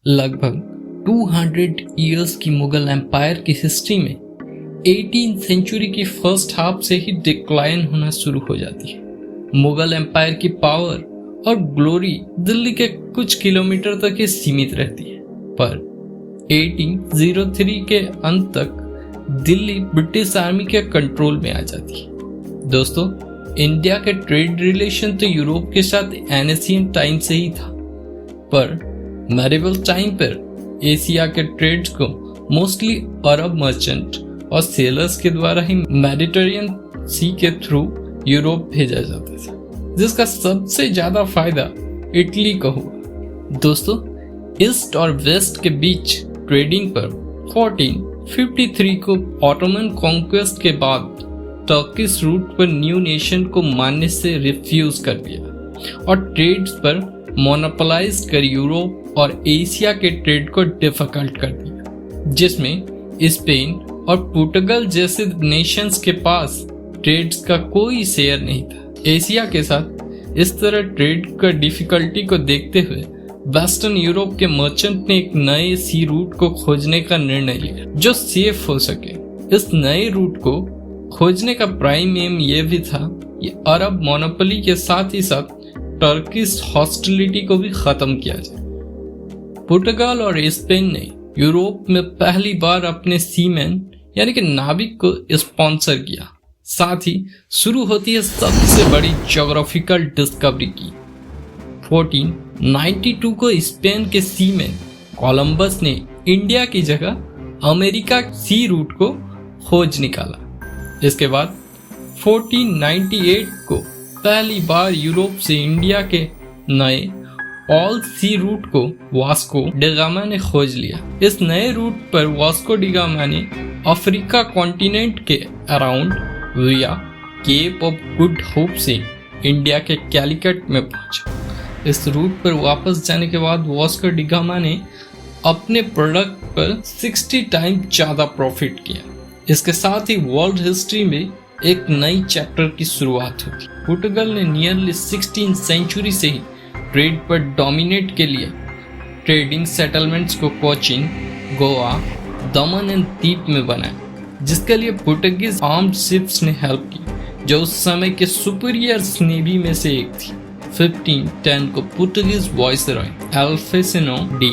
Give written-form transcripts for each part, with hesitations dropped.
लगभग 200 इयर्स की मुगल एम्पायर की हिस्ट्री में 18th सेंचुरी की फर्स्ट हाफ से ही डिक्लाइन होना शुरू हो जाती है। मुगल एम्पायर की पावर और ग्लोरी दिल्ली के कुछ किलोमीटर तक ही सीमित रहती है, पर 1803 के अंत तक दिल्ली ब्रिटिश आर्मी के कंट्रोल में आ जाती है। दोस्तों, इंडिया के ट्रेड रिलेशन तो यूरोप के साथ एशियन टाइम से ही था, पर मेडिवल टाइम पर एशिया के ट्रेड्स को मोस्टली अरब मर्चेंट और सेलर्स के द्वारा ही मेडिटेरियन सी के थ्रू यूरोप भेजा जाता था, जिसका सबसे ज्यादा फायदा इटली को हुआ। दोस्तों, ईस्ट और वेस्ट के बीच ट्रेडिंग पर 1453 को ऑटोमन कॉन्क्वेस्ट के बाद टर्किश रूट पर न्यू नेशन को मानने से रिफ्यूज कर दिया और ट्रेड्स पर मोनोपोलाइज कर यूरोप और एशिया के ट्रेड को डिफिकल्ट कर दिया, जिसमें स्पेन और पुर्तगाल जैसे नेशंस के पास ट्रेड्स का कोई शेयर नहीं था। एशिया के साथ इस तरह ट्रेड का डिफिकल्टी को देखते हुए वेस्टर्न यूरोप के मर्चेंट ने एक नए सी रूट को खोजने का निर्णय लिया जो सेफ हो सके। इस नए रूट को खोजने का प्राइम एम ये भी था कि अरब मोनोपोली के साथ ही साथ टर्किश हॉस्टिलिटी को भी खत्म किया जाए। पुर्तगाल और स्पेन ने यूरोप में पहली बार अपने सीमैन यानी कि नाविक को स्पॉन्सर किया। साथ ही शुरू होती है सबसे बड़ी ज्योग्राफिकल डिस्कवरी की। 1492 को स्पेन के सीमैन कोलंबस ने इंडिया की जगह अमेरिका सी रूट को खोज निकाला। इसके बाद 1498 को पहली बार यूरोप से इंडिया के नए ऑल सी रूट को वास्को डिगामा ने खोज लिया। इस नए रूट पर वास्को डिगामा ने अफ्रीका कॉन्टिनेंट के अराउंड विया केप ऑफ गुड होप से इंडिया के कैलिकट में पहुंचा। इस रूट पर वापस जाने के बाद वास्को डिगामा ने अपने प्रोडक्ट पर 60 टाइम ज्यादा प्रॉफिट किया। इसके साथ ही वर्ल्ड हिस्ट्री में एक नई चैप्टर की शुरुआत होती। पुर्तगाल ने नियरली 16th सेंचुरी से ही ट्रेड पर डोमिनेट के लिए ट्रेडिंग सेटलमेंट्स को कोचिन, गोवा, दमन एंड दीप में बनाया, जिसके लिए पुर्तगीज आर्म्ड शिप्स ने हेल्प की, जो उस समय के सुपीरियर नेवी में से एक थी। 1510 को पुर्तगीज वाइसरॉय अल्फेसिनो डी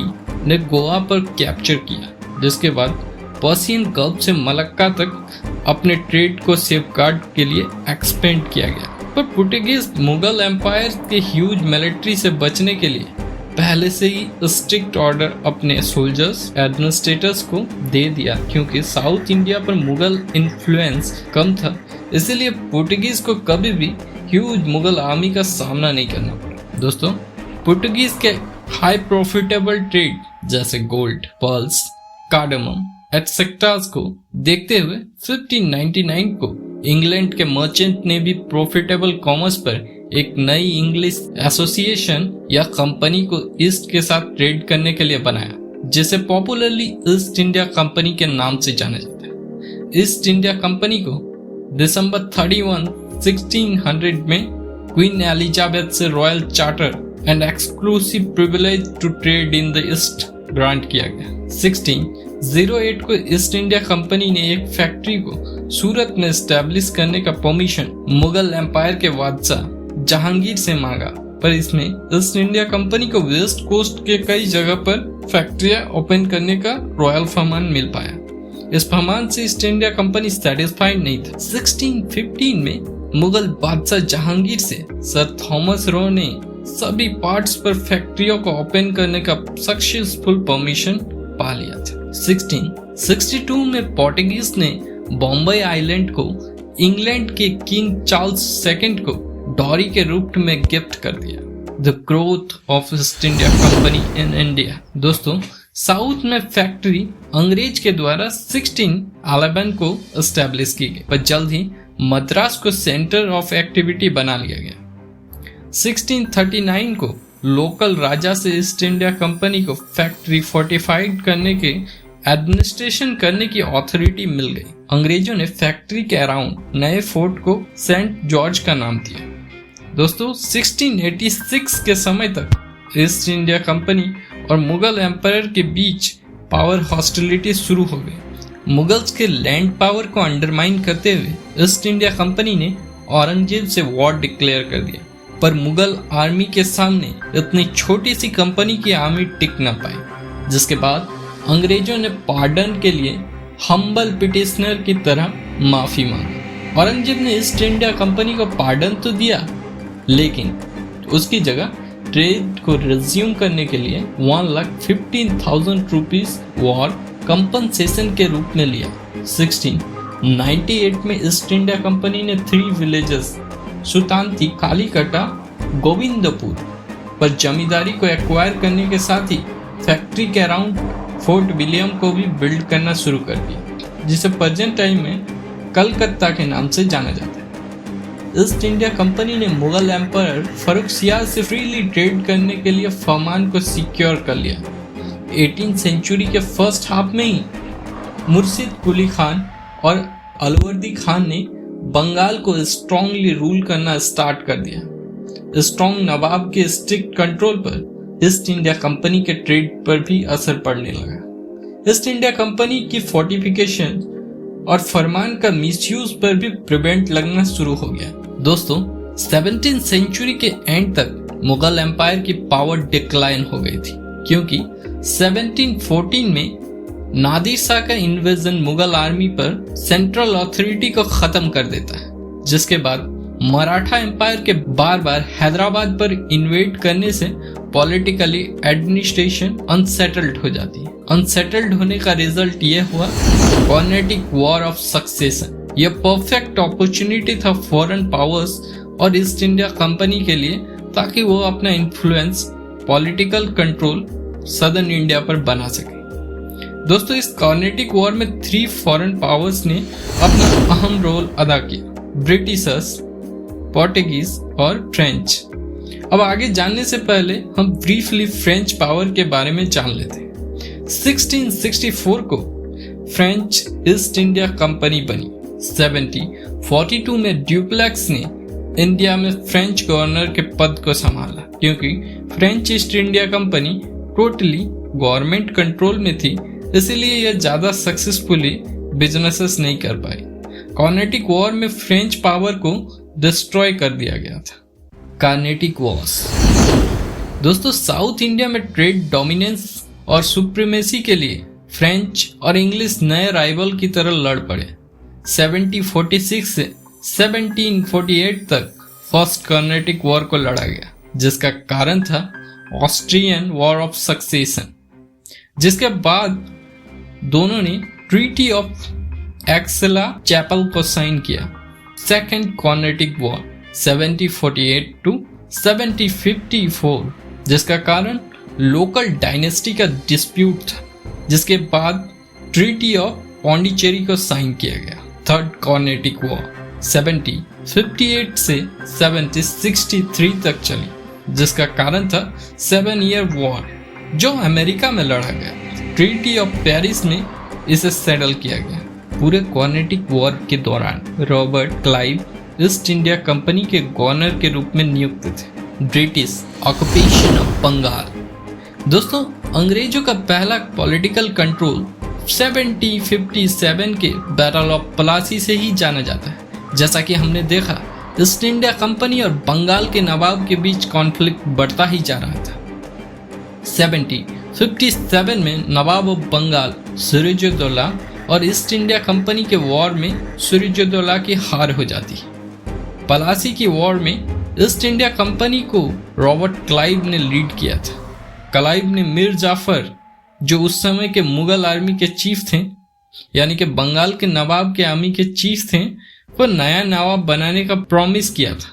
ने गोवा पर कैप्चर किया, जिसके बाद पर्सियन गल्फ से मलक्का तक अपने ट्रेड को सेफगार्ड के लिए एक्सपेंड किया गया। पर पुर्तगीज मुगल एम्पायर के ह्यूज मिलिट्री से बचने के लिए पहले से ही स्ट्रिक्ट ऑर्डर अपने सोल्जर्स एडमिनिस्ट्रेटर्स को दे दिया, क्योंकि साउथ इंडिया पर मुगल इन्फ्लुएंस कम था। इसीलिए पुर्तगीज को कभी भी ह्यूज मुगल आर्मी का सामना नहीं करना पड़ा। दोस्तों, पुर्तगीज के हाई प्रॉफिटेबल ट्रेड जैसे गोल्ड, पर्ल्स, कार्डमम एटसेट्रास को देखते हुए 1599 को इंग्लैंड के मर्चेंट ने भी प्रॉफिटेबल कॉमर्स पर एक नई इंग्लिश एसोसिएशन या कंपनी को ईस्ट के साथ ट्रेड करने के लिए बनाया, जिसे पॉपुलरली ईस्ट इंडिया कंपनी के नाम से जाना जाता है। ईस्ट इंडिया कंपनी को दिसंबर 31, 1600 में क्वीन एलिजाबेथ से royal charter and exclusive privilege to trade in the east grant किया गया। 1608 को ईस्ट इंडिया कंपनी ने एक फैक्ट्री को सूरत में एस्टेब्लिश करने का परमिशन मुगल एम्पायर के बादशाह जहांगीर से मांगा, पर इसमें ईस्ट इंडिया कंपनी को वेस्ट कोस्ट के कई जगह पर फैक्ट्रियां ओपन करने का रॉयल फरमान मिल पाया। इस फरमान से ईस्ट इंडिया कंपनी सेटिस्फाइड नहीं था। 1615 में मुगल बादशाह जहांगीर से सर थॉमस रो ने सभी पार्ट्स पर फैक्ट्रियों को ओपन करने का सक्सेसफुल परमिशन पा लिया था। 1662 में पोर्टुगीज ने बॉम्बे आइलैंड को इंग्लैंड के किंग चार्ल्स सेकंड को डॉरी के रूप में गिफ्ट कर दिया। The growth of east India company in India. दोस्तों, साउथ में फैक्ट्री अंग्रेज के द्वारा 1611 को एस्टेब्लिश की गई, पर जल्द ही मद्रास को सेंटर ऑफ एक्टिविटी बना लिया गया। 1639 को लोकल राजा से ईस्ट इंडिया कंपनी को फैक्ट्री फोर्टिफाइड करने के एडमिनिस्ट्रेशन करने की अथॉरिटी मिल गई। अंग्रेजों ने फैक्ट्री के अराउंड नए फोर्ट को सेंट जॉर्ज का नाम दिया। दोस्तों, 1686 के समय तक ईस्ट इंडिया कंपनी और मुगल एम्पायर के बीच पावर हॉस्टिलिटी शुरू हो गई। मुगल्स के लैंड पावर को अंडरमाइन करते हुए ईस्ट इंडिया कंपनी ने औरंगजेब से वॉर डिक्लेयर कर दिया, पर मुगल आर्मी के सामने इतनी छोटी सी कंपनी की आर्मी टिक न पाई, जिसके बाद अंग्रेजों ने पार्डन के लिए हम्बल पिटिशनर की तरह माफी मांगी। औरंगजेब ने ईस्ट इंडिया कंपनी को पार्डन तो दिया, लेकिन उसकी जगह ट्रेड को रिज्यूम करने के लिए 1,15,000 रुपीस वॉर कंपनसेशन के रूप में लिया। 1698 में ईस्ट इंडिया कंपनी ने 3 विलेजेस सुतांती, कालीकटा, गोविंदपुर पर जमींदारी को एक्वायर करने के साथ ही फैक्ट्री के अराउंड फोर्ट विलियम को भी बिल्ड करना शुरू कर दिया, जिसे प्रेजेंट टाइम में कलकत्ता के नाम से जाना जाता है। ईस्ट इंडिया कंपनी ने मुगल एम्पायर फर्रुखसियार से फ्रीली ट्रेड करने के लिए फरमान को सिक्योर कर लिया। 18th सेंचुरी के फर्स्ट हाफ में ही मुर्शिद कुली खान और अलवर्दी खान ने बंगाल को स्ट्रांगली रूल करना स्टार्ट कर दिया। स्ट्रांग नवाब के स्ट्रिक्ट कंट्रोल पर ईस्ट इंडिया कंपनी के ट्रेड पर भी असर पड़ने लगा। ईस्ट इंडिया कंपनी की फोर्टिफिकेशन और फरमान का मिसयूज पर भी प्रिवेंट लगना शुरू हो गया। दोस्तों, 17th सेंचुरी के एंड तक मुगल एम्पायर की पावर डिक्लाइन हो गई थी, क्योंकि 1714 में नादिर शाह का इन्वेजन मुगल आर्मी पर सेंट्रल अथॉरिटी को खत्म कर देता है, जिसके बाद मराठा एम्पायर के बार बार हैदराबाद पर इन्वेड करने से पॉलिटिकली एडमिनिस्ट्रेशन अनसेटल्ड हो जाती है। अनसेटल्ड होने का रिजल्ट यह हुआ कर्नाटिक वॉर ऑफ सक्सेशन। यह परफेक्ट अपॉर्चुनिटी था फॉरेन पावर्स और ईस्ट इंडिया कंपनी के लिए, ताकि वो अपना influence, political control southern India पर बना सके। दोस्तों, इस कर्नाटिक वॉर में 3 फॉरेन पावर्स ने अपना अहम रोल अदा किया: ब्रिटिशर्स, पोर्टुगीज और फ्रेंच। अब आगे जानने से पहले हम ब्रीफली फ्रेंच पावर के बारे में जान लेते हैं। 1664 को फ्रेंच ईस्ट इंडिया कंपनी बनी। 1742 में ड्यूप्लेक्स ने इंडिया में फ्रेंच गवर्नर के पद को संभाला, क्योंकि French east India company totally government control में थी, इसलिए यह ज्यादा सक्सेसफुली बिजनेसेस नहीं कर पाई। कर्नाटिक वॉर में फ्रेंच पावर को डिस्ट्रॉय कर दिया गया था। कार्नेटिक वॉर्स। दोस्तों, साउथ इंडिया में ट्रेड डोमिनेंस और सुप्रीमेसी के लिए फ्रेंच और इंग्लिश नए राइवल की तरह लड़ पड़े। 1746 से 1748 तक फर्स्ट कर्नाटिक वॉर को लड़ा गया, जिसका कारण था ऑस्ट्रियन वॉर ऑफ सक्सेशन, जिसके बाद दोनों ने ट्रीटी ऑफ एक्सेला चैपल को साइन किया। सेकेंड कर्नाटिक वॉर 1748 to 1754, जिसका कारण लोकल डायनेस्टी का डिस्प्यूट था, जिसके बाद ट्रीटी ऑफ पौंडीचेरी को साइन किया गया। थर्ड कर्नाटिक वॉर 1758 से 1763 तक चली, जिसका कारण था 7 ईयर वॉर, जो अमेरिका में लड़ा गया। ट्रीटी ऑफ पेरिस में इसे सेटल किया गया। पूरे कर्नाटिक वॉर के दौरान Robert Clive East India company के गवर्नर के रूप में नियुक्त थे। British occupation of Bengal. दोस्तों, अंग्रेजों का पहला पॉलिटिकल कंट्रोल 1757 के बैटल ऑफ प्लासी से ही जाना जाता है। जैसा कि हमने देखा, ईस्ट इंडिया कंपनी और बंगाल के नवाब के बीच कॉन्फ्लिक्ट बढ़ता ही जा रहा था। 1757 में नवाब ऑफ बंगाल सिराजुद्दौला और ईस्ट इंडिया कंपनी के वॉर में सिराजुद्दौला की हार हो जाती है। प्लासी की वॉर में ईस्ट इंडिया कंपनी को रॉबर्ट क्लाइव ने लीड किया था। क्लाइव ने मीर जाफर, जो उस समय के मुगल आर्मी के चीफ थे, यानी कि बंगाल के नवाब के आर्मी के चीफ थे, को नया नवाब बनाने का प्रॉमिस किया था,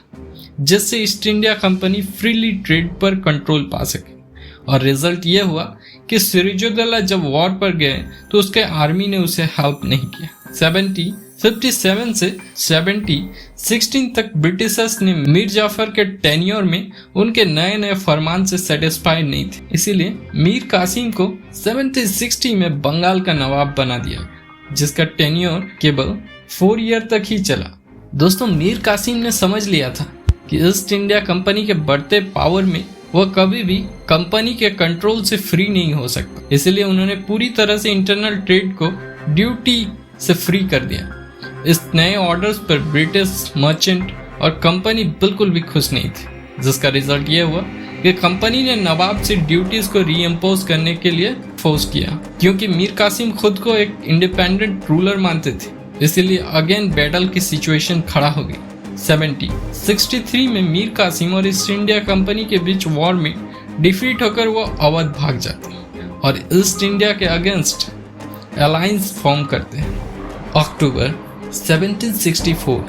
जिससे east India company freely trade पर कंट्रोल पा सके। और रिजल्ट यह हुआ कि सिराजुद्दौला जब वॉर पर गए तो उसके आर्मी ने उसे हेल्प नहीं किया। 1757 से 1716 तक ब्रिटिशर्स ने मीर जाफर के टेन्योर में उनके नए नए फरमान से सेटिस्फाइड नहीं थे, इसीलिए मीर कासिम को 1760 में बंगाल का नवाब बना दिया गया, जिसका टेन्योर केवल 4 ईयर तक ही चला। दोस्तों, मीर कासिम ने समझ लिया था कि ईस्ट इंडिया कंपनी के बढ़ते पावर में वह कभी भी कंपनी के कंट्रोल से फ्री नहीं हो सकता। इसलिए उन्होंने पूरी तरह से इंटरनल ट्रेड को ड्यूटी से फ्री कर दिया। इस नए ऑर्डर्स पर ब्रिटिश मर्चेंट और कंपनी बिल्कुल भी खुश नहीं थी, जिसका रिजल्ट ये हुआ कि कंपनी ने नवाब से ड्यूटीज को रीइम्पोज करने के लिए फोर्स किया, क्योंकि मीर कासिम खुद को एक इंडिपेंडेंट रूलर मानते थे। इसलिए अगेन बैटल की सिचुएशन खड़ा हो गई। 1763 में मीर कासिम और ईस्ट इंडिया कंपनी के बीच वॉर में डिफीट होकर वो अवध भाग जाते हैं और ईस्ट इंडिया के अगेंस्ट अलायंस फॉर्म करते हैं। अक्टूबर 1764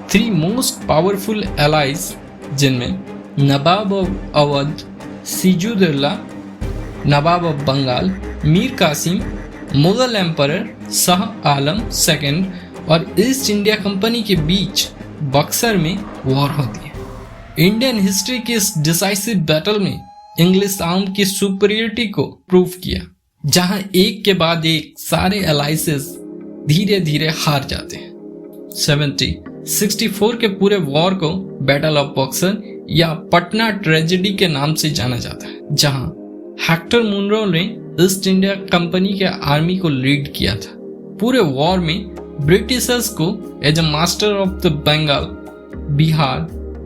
3 मोस्ट पावरफुल एलाइज, जिनमें Nawab of Awadh Sirajuddaula, Nawab of Bengal Mir Qasim, Mughal emperor Shah Alam second और ईस्ट इंडिया कंपनी के बीच बक्सर में वॉर होती है। इंडियन हिस्ट्री की इस डिसाइसिव बैटल में इंग्लिश आर्मी की सुपीरियरिटी को प्रूव किया, जहां एक के बाद एक सारे अलायंसेस धीरे धीरे हार जाते हैं। 1764 के पूरे वॉर को बैटल ऑफ बक्सर या पटना ट्रेजेडी के नाम से जाना जाता है, जहां हेक्टर मुनरो ने ईस्ट इंडिया कंपनी के आर्मी को लीड किया था। पूरे वॉर में ब्रिटिशर्स को as a master of the Bengal, Bihar,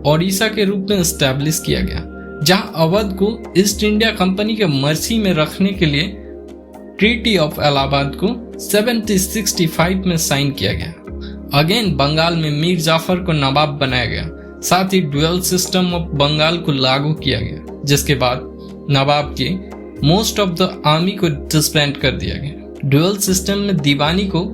Odisha के रूप में एस्टैब्लिश किया गया, जहां अवध को ईस्ट इंडिया कंपनी के मर्सी में रखने के लिए ट्रीटी ऑफ इलाहाबाद को 1765 में साइन किया गया। अगेन बंगाल में मीर जाफर को नवाब बनाया गया, साथ ही ड्यूअल सिस्टम ऑफ बंगाल को लागू किया गया, जिसके बाद नवाब के मोस्ट ऑफ द आर्मी को डिसबैंड कर दिया गया। ड्यूअल सिस्टम में दीवानी को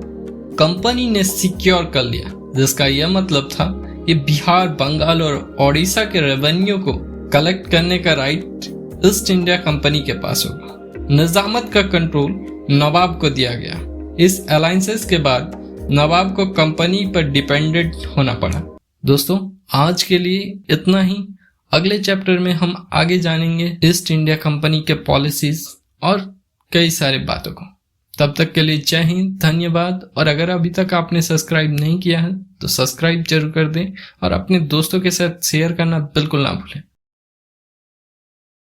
कंपनी ने सिक्योर कर लिया, जिसका यह मतलब था कि बिहार, बंगाल और ओडिशा के रेवेन्यू को कलेक्ट करने का राइट ईस्ट इंडिया कंपनी के पास होगा। निजामत का कंट्रोल नवाब को दिया गया। इस अलायंसेस के बाद नवाब को कंपनी पर डिपेंडेंट होना पड़ा। दोस्तों, आज के लिए इतना ही। अगले चैप्टर में हम आगे जानेंगे ईस्ट इंडिया कंपनी के पॉलिसीज और कई सारे बातों को। तब तक के लिए जय हिंद, धन्यवाद। और अगर अभी तक आपने सब्सक्राइब नहीं किया है तो सब्सक्राइब जरूर कर दें और अपने दोस्तों के साथ शेयर करना बिल्कुल ना भूलें।